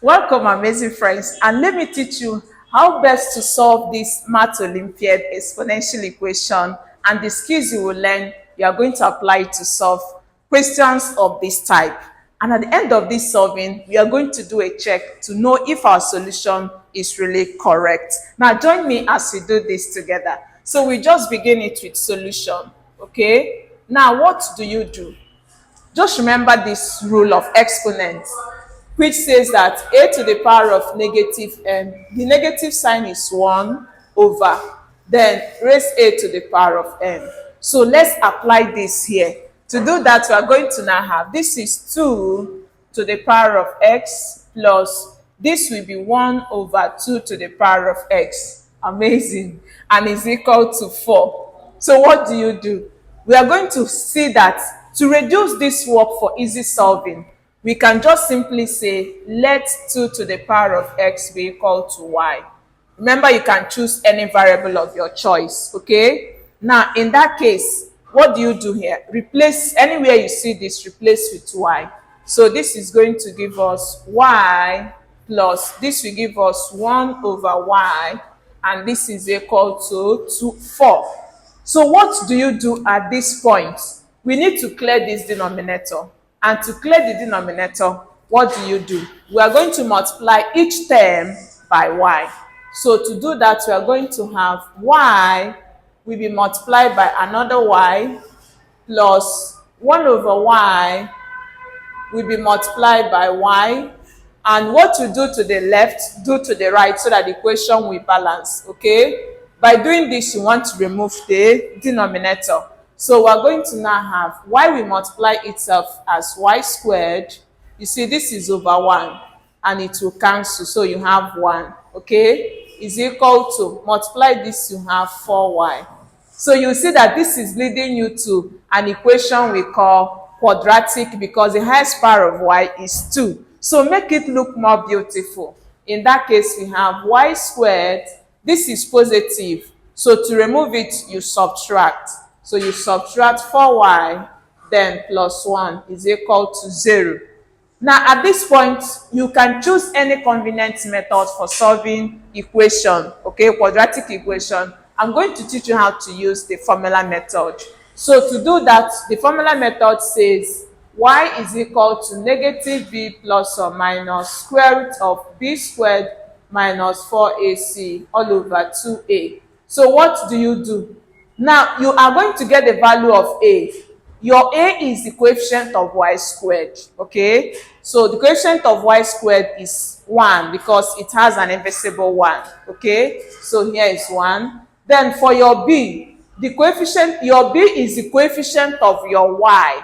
Welcome, amazing friends, and let me teach you how best to solve this Math Olympiad Exponential Equation, and the skills you will learn, you are going to apply to solve questions of this type. And at the end of this solving, we are going to do a check to know if our solution is really correct. Now, join me as we do this together. So we just begin it with solution, okay? Now, what do? Just remember this rule of exponents, which says that a to the power of negative n, the negative sign is 1 over, then raise a to the power of n. So let's apply this here. To do that, we are going to now have, this is 2 to the power of x plus, this will be 1 over 2 to the power of x. Amazing. And is equal to 4. So what do? We are going to see that to reduce this work for easy solving, we can just simply say, let 2 to the power of x be equal to y. Remember, you can choose any variable of your choice, okay? Now, in that case, what do here? Replace, anywhere you see this, replace with y. So this is going to give us y plus, this will give us 1 over y, and this is equal to 4. So what do you do at this point? We need to clear this denominator. And to clear the denominator, what do? We are going to multiply each term by y. So to do that, we are going to have y will be multiplied by another y plus 1 over y will be multiplied by y. And what you do to the left, do to the right so that the equation will balance, okay? By doing this, you want to remove the denominator. So we're going to now have y will multiply itself as y squared. You see, this is over 1, and it will cancel. So you have 1, okay? Is equal to, multiply this, you have 4y. So you see that this is leading you to an equation we call quadratic, because the highest power of y is 2. So make it look more beautiful. In that case, we have y squared. This is positive. So to remove it, you subtract. So you subtract 4y, then plus 1 is equal to 0. Now at this point, you can choose any convenient method for solving equation, okay, quadratic equation. I'm going to teach you how to use the formula method. So to do that, the formula method says y is equal to negative b plus or minus square root of b squared minus 4ac all over 2a. So what do? Now, you are going to get the value of a. Your a is the coefficient of y squared, okay? So the coefficient of y squared is 1 because it has an invisible 1, okay? So here is 1. Then for your b, the coefficient, your b is the coefficient of your y.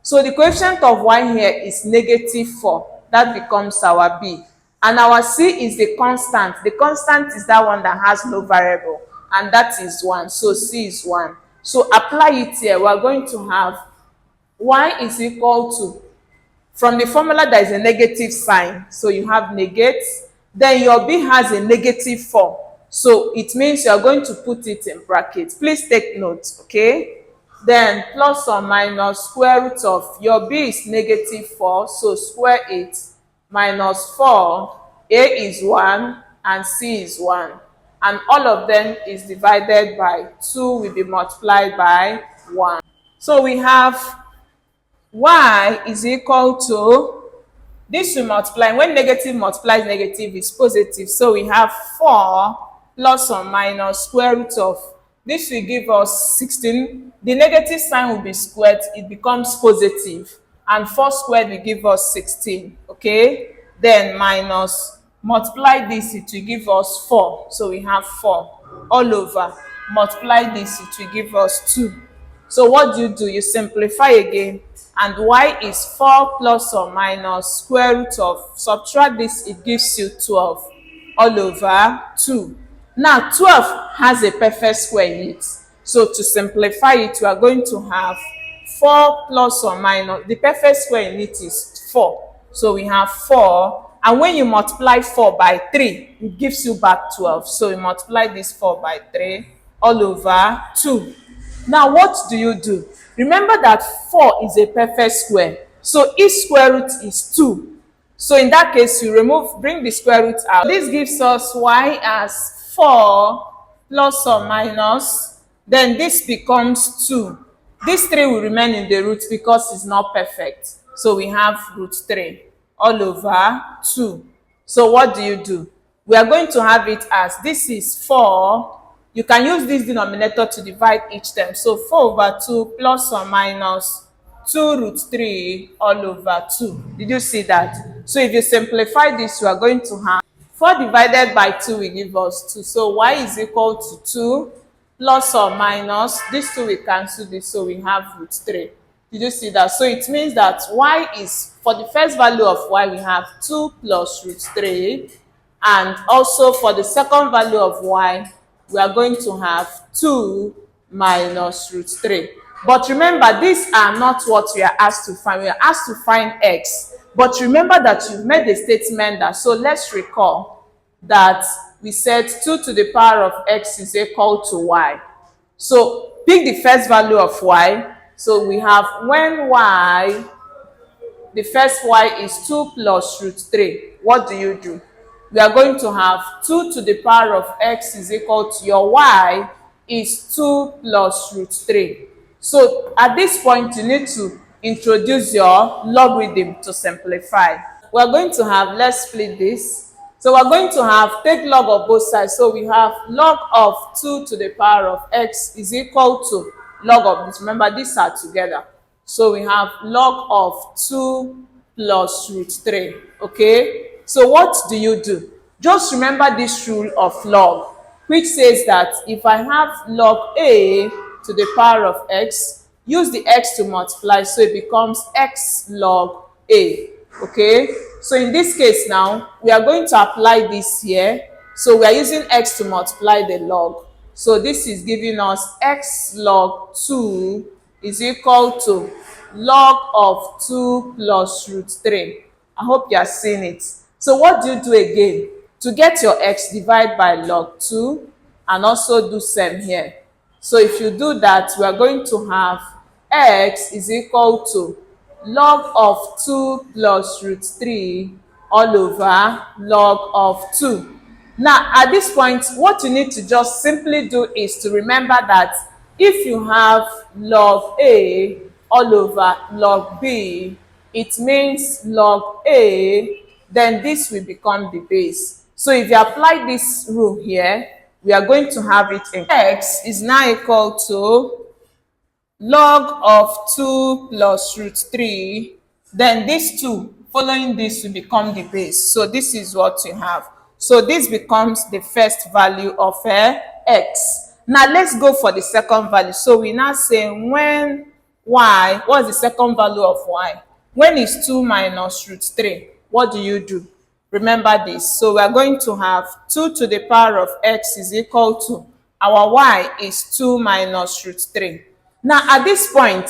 So the coefficient of y here is negative 4. That becomes our b. And our c is the constant. The constant is that one that has no variable, and that is 1. So c is 1. So apply it here. We are going to have y is equal to, from the formula there is a negative sign, so you have negate. Then your b has a negative 4. So it means you are going to put it in brackets. Please take note, okay? Then plus or minus square root of, your b is negative 4, so square it, minus 4, a is 1, and c is 1. And all of them is divided by 2 will be multiplied by 1. So we have y is equal to, this will multiply, when negative multiplies negative is positive. So we have 4 plus or minus square root of, this will give us 16. The negative sign will be squared, it becomes positive. And 4 squared will give us 16, okay? Then minus, multiply this, it will give us 4. So we have 4 all over. Multiply this, it will give us 2. So what do? You simplify again. And y is 4 plus or minus square root of, subtract this, it gives you 12 all over 2. Now 12 has a perfect square in it. So to simplify it, we are going to have 4 plus or minus, the perfect square in it is 4. So we have 4. And when you multiply 4 by 3, it gives you back 12. So we multiply this 4 by 3 all over 2. Now what do? Remember that 4 is a perfect square. So each square root is 2. So in that case, you bring the square root out. This gives us y as 4 plus or minus, then this becomes 2. This 3 will remain in the root because it's not perfect. So we have root 3 all over 2. So what do? We are going to have it as this is 4. You can use this denominator to divide each term. So 4 over 2 plus or minus 2 root 3 all over 2. Did you see that? So if you simplify this, you are going to have 4 divided by 2 will give us 2. So y is equal to 2 plus or minus, this 2 will cancel this, so we have root 3. Did you see that? So it means that y is, for the first value of y, we have 2 plus root 3. And also for the second value of y, we are going to have 2 minus root 3. But remember, these are not what we are asked to find. We are asked to find x. But remember that you've made a statement that, so let's recall that we said 2 to the power of x is equal to y. So pick the first value of y. So we have when y, the first y is 2 plus root 3. What do? We are going to have 2 to the power of x is equal to your y is 2 plus root 3. So at this point, you need to introduce your logarithm to simplify. We are going to have, let's split this. So we're going to have, take log of both sides. So we have log of 2 to the power of x is equal to log of this. Remember, these are together. So we have log of 2 plus root 3. Okay? So what do? Just remember this rule of log, which says that if I have log a to the power of x, use the x to multiply, so it becomes x log a. Okay? So in this case now, we are going to apply this here. So we are using x to multiply the log. So this is giving us x log 2 is equal to log of 2 plus root 3. I hope you are seeing it. So what do again? To get your x, divide by log 2 and also do same here. So if you do that, we are going to have x is equal to log of 2 plus root 3 all over log of 2. Now, at this point, what you need to just simply do is to remember that if you have log a all over log b, it means log a, then this will become the base. So if you apply this rule here, we are going to have it in x is now equal to log of 2 plus root 3. Then this 2 following this will become the base. So this is what you have. So this becomes the first value of x. Now let's go for the second value. So we now say when y, what is the second value of y? When is 2 minus root 3, what do? Remember this. So we are going to have 2 to the power of x is equal to, our y is 2 minus root 3. Now at this point,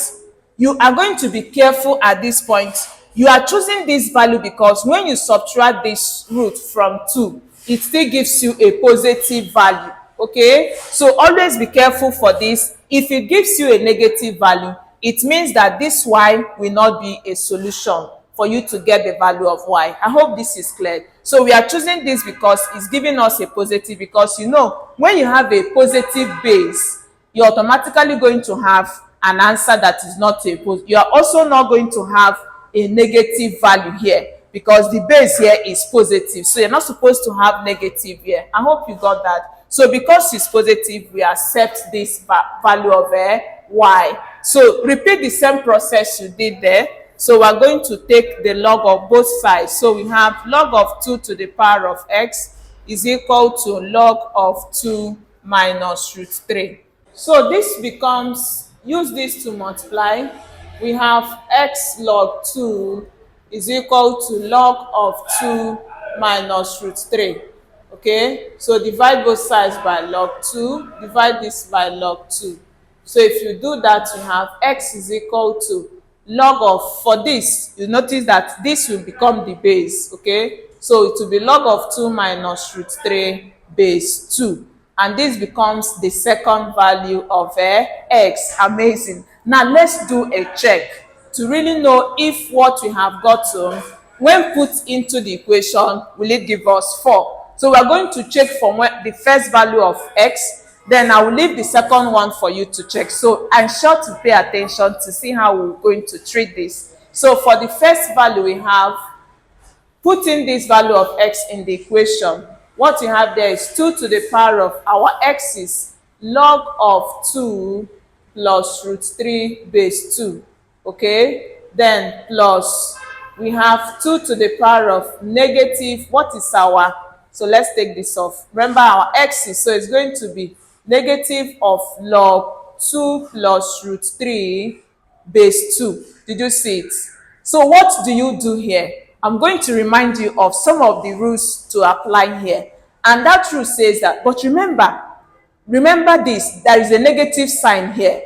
you are going to be careful at this point. You are choosing this value because when you subtract this root from 2, it still gives you a positive value. Okay? So always be careful for this. If it gives you a negative value, it means that this y will not be a solution for you to get the value of y. I hope this is clear. So we are choosing this because it's giving us a positive, because you know, when you have a positive base, you're automatically going to have an answer that is not a positive. You are also not going to have a negative value here because the base here is positive. So you're not supposed to have negative here. I hope you got that. So because it's positive, we accept this value of y. So repeat the same process you did there. So we are going to take the log of both sides. So we have log of 2 to the power of x is equal to log of 2 minus root 3. So this becomes, use this to multiply. We have x log 2 is equal to log of 2 minus root 3. Okay, so divide both sides by log 2, divide this by log 2. So if you do that, you have x is equal to log of, for this, you notice that this will become the base. Okay, so it will be log of 2 minus root 3 base 2. And this becomes the second value of x. Amazing. Now let's do a check to really know if what we have gotten when put into the equation, will it give us 4? So we are going to check from the first value of x, then I will leave the second one for you to check. So I'm sure to pay attention to see how we're going to treat this. So for the first value, we have put in this value of x in the equation. What you have there is 2 to the power of our x is log of 2 plus root 3 base 2. Okay, then plus we have 2 to the power of negative, what is our, so let's take this off. Remember our x is, so it's going to be negative of log 2 plus root 3 base 2. Did you see it? So what do you do here? I'm going to remind you of some of the rules to apply here. And that rule says that, but remember this, there is a negative sign here.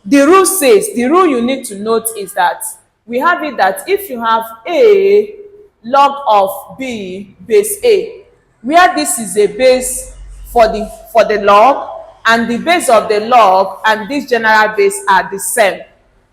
The rule says, the rule you need to note is that we have it that if you have a log of b base a, where this is a base for the log, and the base of the log and this general base are the same.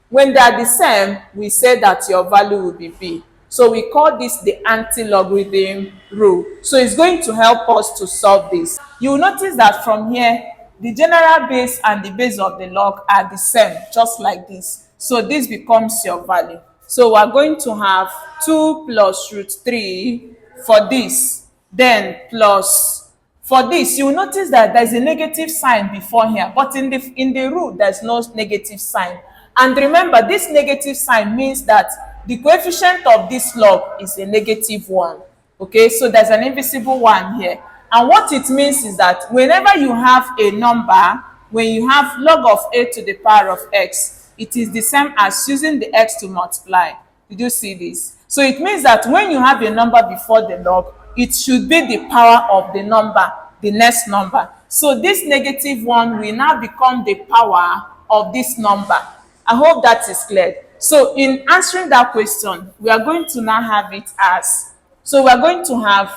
When they are the same, we say that your value will be b. So we call this the anti-logarithm rule. So it's going to help us to solve this. You will notice that from here, the general base and the base of the log are the same, just like this. So this becomes your value. So we're going to have 2 plus root 3 for this. Then plus, for this, you will notice that there's a negative sign before here. But in the rule, there's no negative sign. And remember, this negative sign means that the coefficient of this log is a negative 1. Okay, so there's an invisible 1 here. And what it means is that whenever you have a number, when you have log of a to the power of x, it is the same as using the x to multiply. Did you see this? So it means that when you have a number before the log, it should be the power of the number, the next number. So this negative 1 will now become the power of this number. I hope that is clear. So in answering that question, we are going to now have it as, so we are going to have,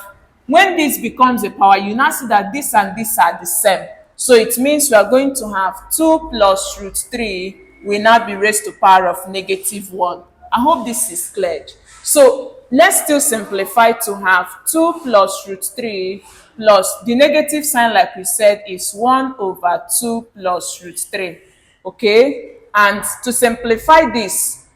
when this becomes a power, you now see that this and this are the same. So it means we are going to have 2 plus root 3 will now be raised to power of negative 1. I hope this is clear. So let's still simplify to have 2 plus root 3 plus the negative sign, like we said, is 1 over 2 plus root 3. Okay? And to simplify this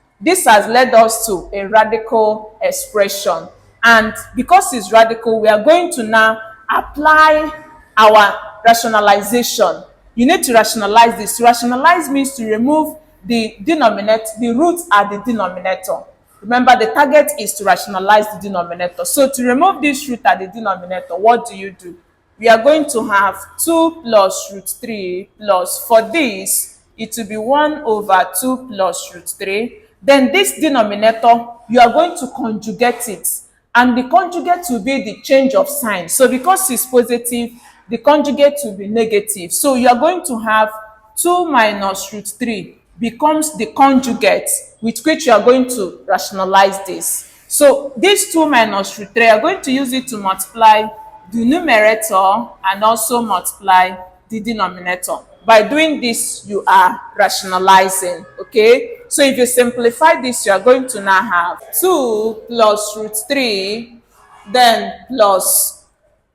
has led us to a radical expression. And because it's radical, we are going to now apply our rationalization. You need to rationalize this. To rationalize means to remove the denominator, the roots are the denominator. Remember, the target is to rationalize the denominator. So to remove this root at the denominator, what do? We are going to have 2 plus root 3 plus, for this, it will be 1 over 2 plus root 3. Then this denominator, you are going to conjugate it. And the conjugate will be the change of sign. So because it's positive, the conjugate will be negative. So you are going to have 2 minus root 3 becomes the conjugate with which you are going to rationalize this. So this 2 minus root 3, you are going to use it to multiply the numerator and also multiply the denominator. By doing this, you are rationalizing. Okay, so if you simplify this, you are going to now have 2 plus root 3, then plus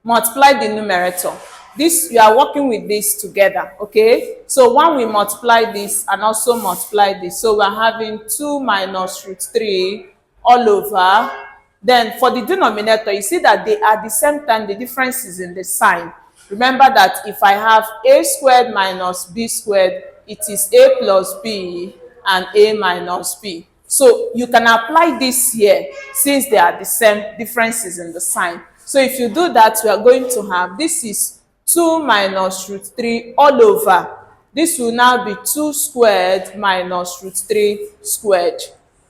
multiply the numerator. This, you are working with this together. Okay, so when we multiply this and also multiply this, so we are having 2 minus root 3 all over. Then for the denominator, you see that they are the same time, the difference is in the sign. Remember that if I have a squared minus b squared, it is a plus b and a minus b. So you can apply this here since they are the same, differences in the sign. So if you do that, we are going to have, this is 2 minus root 3 all over. This will now be 2 squared minus root 3 squared.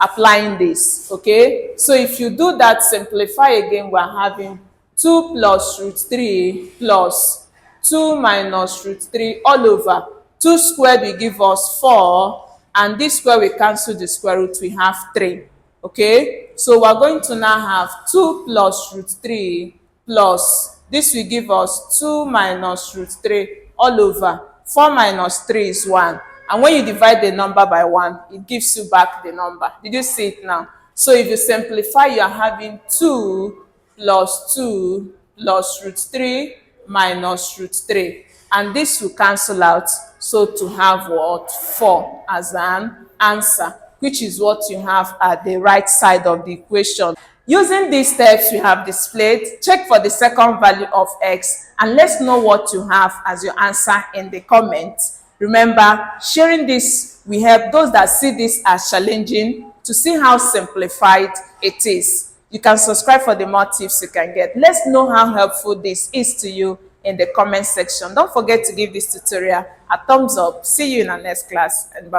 Applying this, okay? So if you do that, simplify again, we are having 2 plus root 3 plus 2 minus root 3 all over. 2 squared will give us 4, and this square will cancel the square root, we have 3. Okay, so we're going to now have 2 plus root 3 plus, this will give us 2 minus root 3 all over. 4 minus 3 is 1. And when you divide the number by 1, it gives you back the number. Did you see it now? So if you simplify, you are having 2 plus 2 plus root 3 minus root 3. And this will cancel out, so to have what? 4 as an answer, which is what you have at the right side of the equation. Using these steps we have displayed, check for the second value of x and let's know what you have as your answer in the comments. Remember, sharing this will help those that see this as challenging to see how simplified it is. You can subscribe for the more tips you can get. Let's know how helpful this is to you in the comment section. Don't forget to give this tutorial a thumbs up. See you in our next class, and bye.